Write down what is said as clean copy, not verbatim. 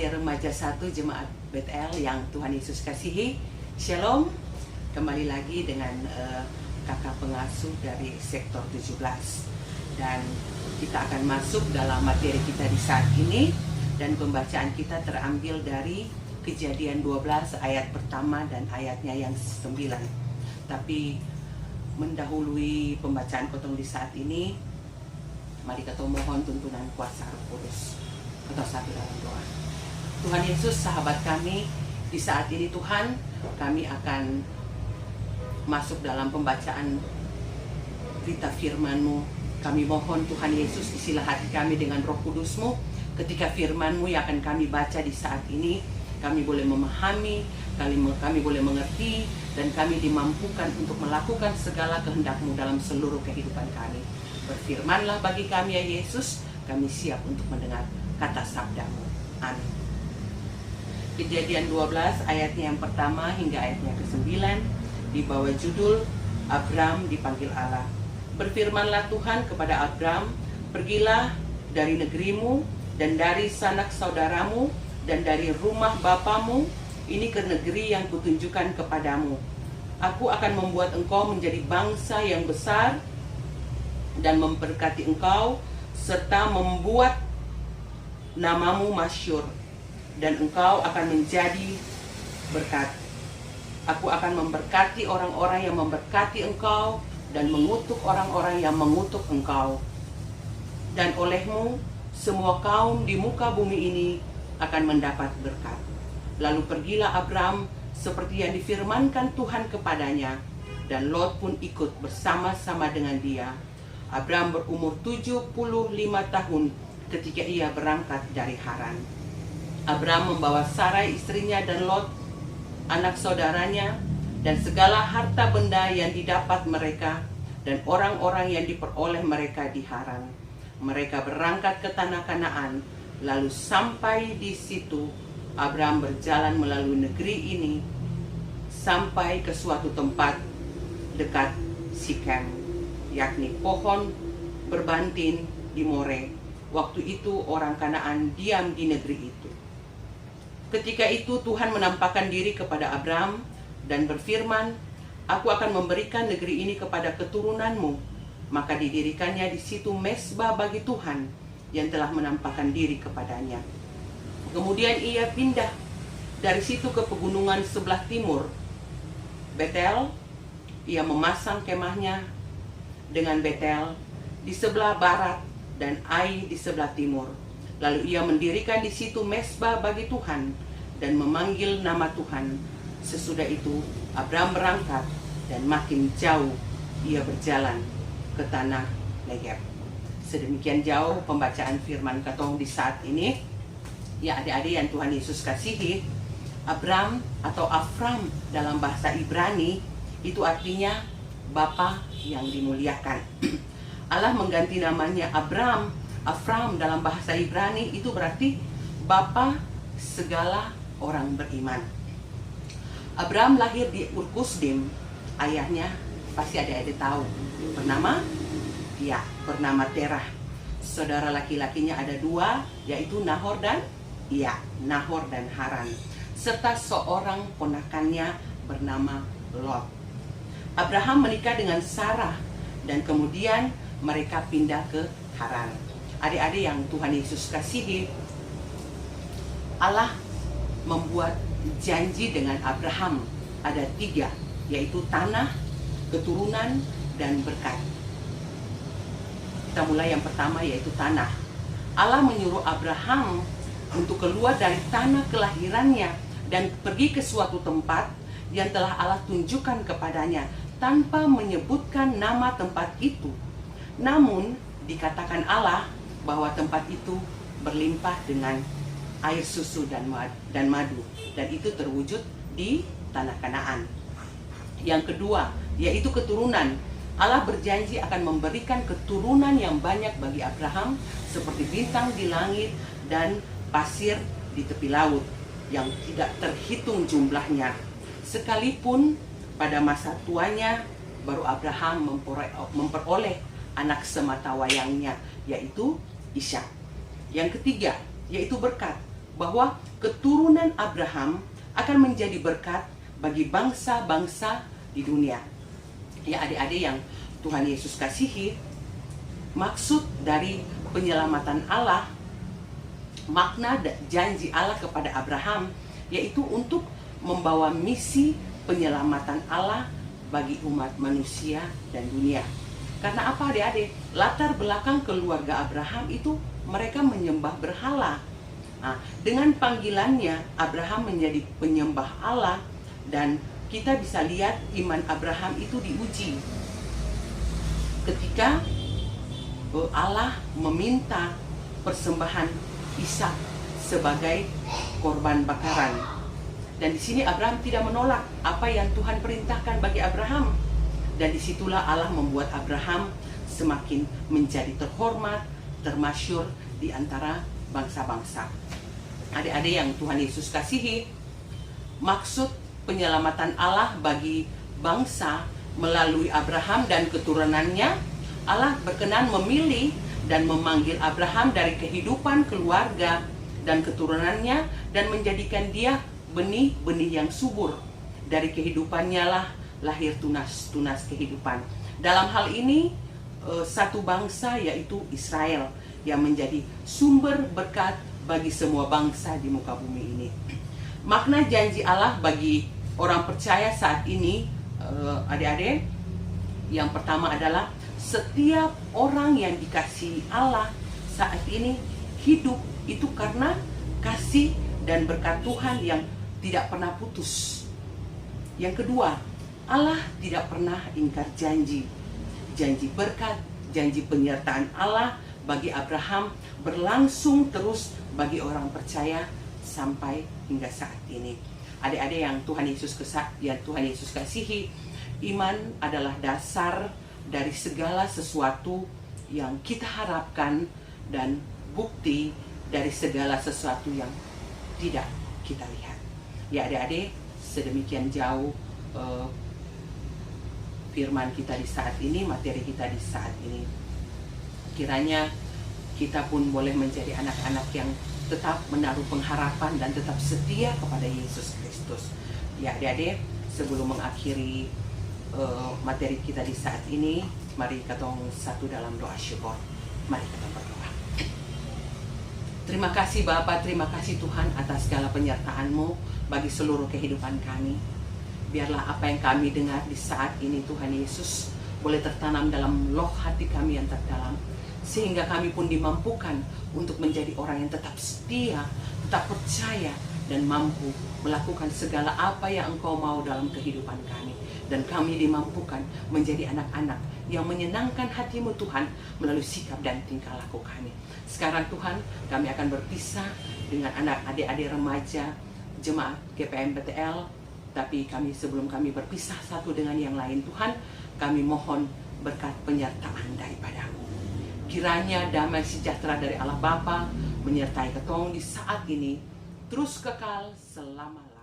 Remaja 1 Jemaat Bethel yang Tuhan Yesus kasihi. Shalom. Kembali lagi dengan kakak pengasuh dari sektor 17. Dan kita akan masuk dalam materi kita di saat ini. Dan pembacaan kita terambil dari Kejadian 12 ayat pertama dan ayatnya yang 9. Tapi mendahului pembacaan potong di saat ini, mari kita mohon tuntunan kuasa Roh Kudus. Kita satu dalam doa. Tuhan Yesus, sahabat kami, di saat ini Tuhan, kami akan masuk dalam pembacaan berita firman-Mu. Kami mohon Tuhan Yesus, isilah hati kami dengan Roh Kudus-Mu. Ketika firman-Mu yang akan kami baca di saat ini, kami boleh memahami, kami boleh mengerti, dan kami dimampukan untuk melakukan segala kehendak-Mu dalam seluruh kehidupan kami. Berfirmanlah bagi kami ya Yesus, kami siap untuk mendengar kata sabda-Mu. Amin. Kejadian 12 ayatnya yang pertama hingga ayatnya ke-9 di bawah judul Abram dipanggil Allah. Berfirmanlah Tuhan kepada Abram, pergilah dari negerimu dan dari sanak saudaramu dan dari rumah bapamu ini ke negeri yang kutunjukkan kepadamu. Aku akan membuat engkau menjadi bangsa yang besar dan memberkati engkau serta membuat namamu masyhur, dan engkau akan menjadi berkat. Aku akan memberkati orang-orang yang memberkati engkau dan mengutuk orang-orang yang mengutuk engkau. Dan olehmu semua kaum di muka bumi ini akan mendapat berkat. Lalu pergilah Abram seperti yang difirmankan Tuhan kepadanya, dan Lot pun ikut bersama-sama dengan dia. Abram berumur 75 tahun ketika ia berangkat dari Haran. Abram membawa Sarai istrinya dan Lot, anak saudaranya, dan segala harta benda yang didapat mereka, dan orang-orang yang diperoleh mereka di Haran. Mereka berangkat ke tanah Kanaan, lalu sampai di situ, Abram berjalan melalui negeri ini, sampai ke suatu tempat dekat Sikem, yakni pohon berbantin di More. Waktu itu orang Kanaan diam di negeri itu. Ketika itu Tuhan menampakkan diri kepada Abram dan berfirman, aku akan memberikan negeri ini kepada keturunanmu. Maka didirikannya di situ mezbah bagi Tuhan yang telah menampakkan diri kepadanya. Kemudian ia pindah dari situ ke pegunungan sebelah timur Betel. Ia memasang kemahnya dengan Betel di sebelah barat dan Ai di sebelah timur. Lalu ia mendirikan di situ mezbah bagi Tuhan dan memanggil nama Tuhan. Sesudah itu Abram berangkat dan makin jauh ia berjalan ke tanah Negeb. Sedemikian jauh pembacaan firman katong di saat ini. Ya adik-adik yang Tuhan Yesus kasihi, Abram atau Afram dalam bahasa Ibrani itu artinya Bapa yang dimuliakan. Allah mengganti namanya Afram dalam bahasa Ibrani itu berarti Bapa segala orang beriman. Abram lahir di Ur-Kusdim. Ayahnya pasti adik-adik tahu. Bernama Terah. Saudara laki-lakinya ada dua, yaitu Nahor dan Haran. Serta seorang ponakannya bernama Lot. Abraham menikah dengan Sarah dan kemudian mereka pindah ke Haran. Adik-adik yang Tuhan Yesus kasihi, Allah membuat janji dengan Abraham. Ada 3, yaitu tanah, keturunan, dan berkat. Kita mulai yang pertama, yaitu tanah. Allah menyuruh Abraham untuk keluar dari tanah kelahirannya dan pergi ke suatu tempat yang telah Allah tunjukkan kepadanya tanpa menyebutkan nama tempat itu. Namun dikatakan Allah bahwa tempat itu berlimpah dengan air susu dan madu, dan itu terwujud di tanah Kanaan. Yang kedua, yaitu keturunan. Allah berjanji akan memberikan keturunan yang banyak bagi Abraham, seperti bintang di langit dan pasir di tepi laut yang tidak terhitung jumlahnya. Sekalipun pada masa tuanya baru Abraham memperoleh anak sematawayangnya, yaitu Ishak. Yang ketiga, yaitu berkat. bahwa keturunan Abraham akan menjadi berkat bagi bangsa-bangsa di dunia. Ya adik-adik yang Tuhan Yesus kasihi, maksud dari penyelamatan Allah, makna janji Allah kepada Abraham, yaitu untuk membawa misi penyelamatan Allah bagi umat manusia dan dunia. Karena apa adik-adik? Latar belakang keluarga Abraham itu mereka menyembah berhala. Nah, dengan panggilannya Abraham menjadi penyembah Allah, dan kita bisa lihat iman Abraham itu diuji ketika Allah meminta persembahan Ishak sebagai korban bakaran. Dan di sini Abraham tidak menolak apa yang Tuhan perintahkan bagi Abraham. Dan disitulah Allah membuat Abraham semakin menjadi terhormat, termasyur di antara bangsa-bangsa. Adik-adik yang Tuhan Yesus kasihi, maksud penyelamatan Allah bagi bangsa melalui Abraham dan keturunannya, Allah berkenan memilih dan memanggil Abraham dari kehidupan keluarga dan keturunannya dan menjadikan dia benih-benih yang subur. Dari kehidupannya lah lahir tunas-tunas kehidupan. Dalam hal ini satu bangsa yaitu Israel yang menjadi sumber berkat bagi semua bangsa di muka bumi ini. Makna janji Allah bagi orang percaya saat ini, adik-adik, yang pertama adalah setiap orang yang dikasihi Allah saat ini hidup itu karena kasih dan berkat Tuhan yang tidak pernah putus. Yang kedua, Allah tidak pernah ingkar janji. Janji berkat, janji penyertaan Allah bagi Abraham berlangsung terus bagi orang percaya sampai hingga saat ini. Adik-adik yang Tuhan Yesus kasihi, iman adalah dasar dari segala sesuatu yang kita harapkan dan bukti dari segala sesuatu yang tidak kita lihat. Ya adik-adik, sedemikian jauh firman kita di saat ini, materi kita di saat ini. Kiranya kita pun boleh menjadi anak-anak yang tetap menaruh pengharapan dan tetap setia kepada Yesus Kristus. Ya adik-adik, sebelum mengakhiri materi kita di saat ini, mari kita satu dalam doa syukur. Mari kita berdoa. Terima kasih Bapa, terima kasih Tuhan atas segala penyertaan-Mu bagi seluruh kehidupan kami. Biarlah apa yang kami dengar di saat ini Tuhan Yesus boleh tertanam dalam loh hati kami yang terdalam, sehingga kami pun dimampukan untuk menjadi orang yang tetap setia, tetap percaya, dan mampu melakukan segala apa yang Engkau mau dalam kehidupan kami. Dan kami dimampukan menjadi anak-anak yang menyenangkan hati-Mu Tuhan melalui sikap dan tingkah laku kami. Sekarang Tuhan, kami akan berpisah dengan adik-adik remaja jemaat GPM BTL. Tapi sebelum kami berpisah satu dengan yang lain, Tuhan, kami mohon berkat penyertaan daripada-Mu. Kiranya damai sejahtera dari Allah Bapa menyertai ketong di saat ini, terus kekal selama-lamanya.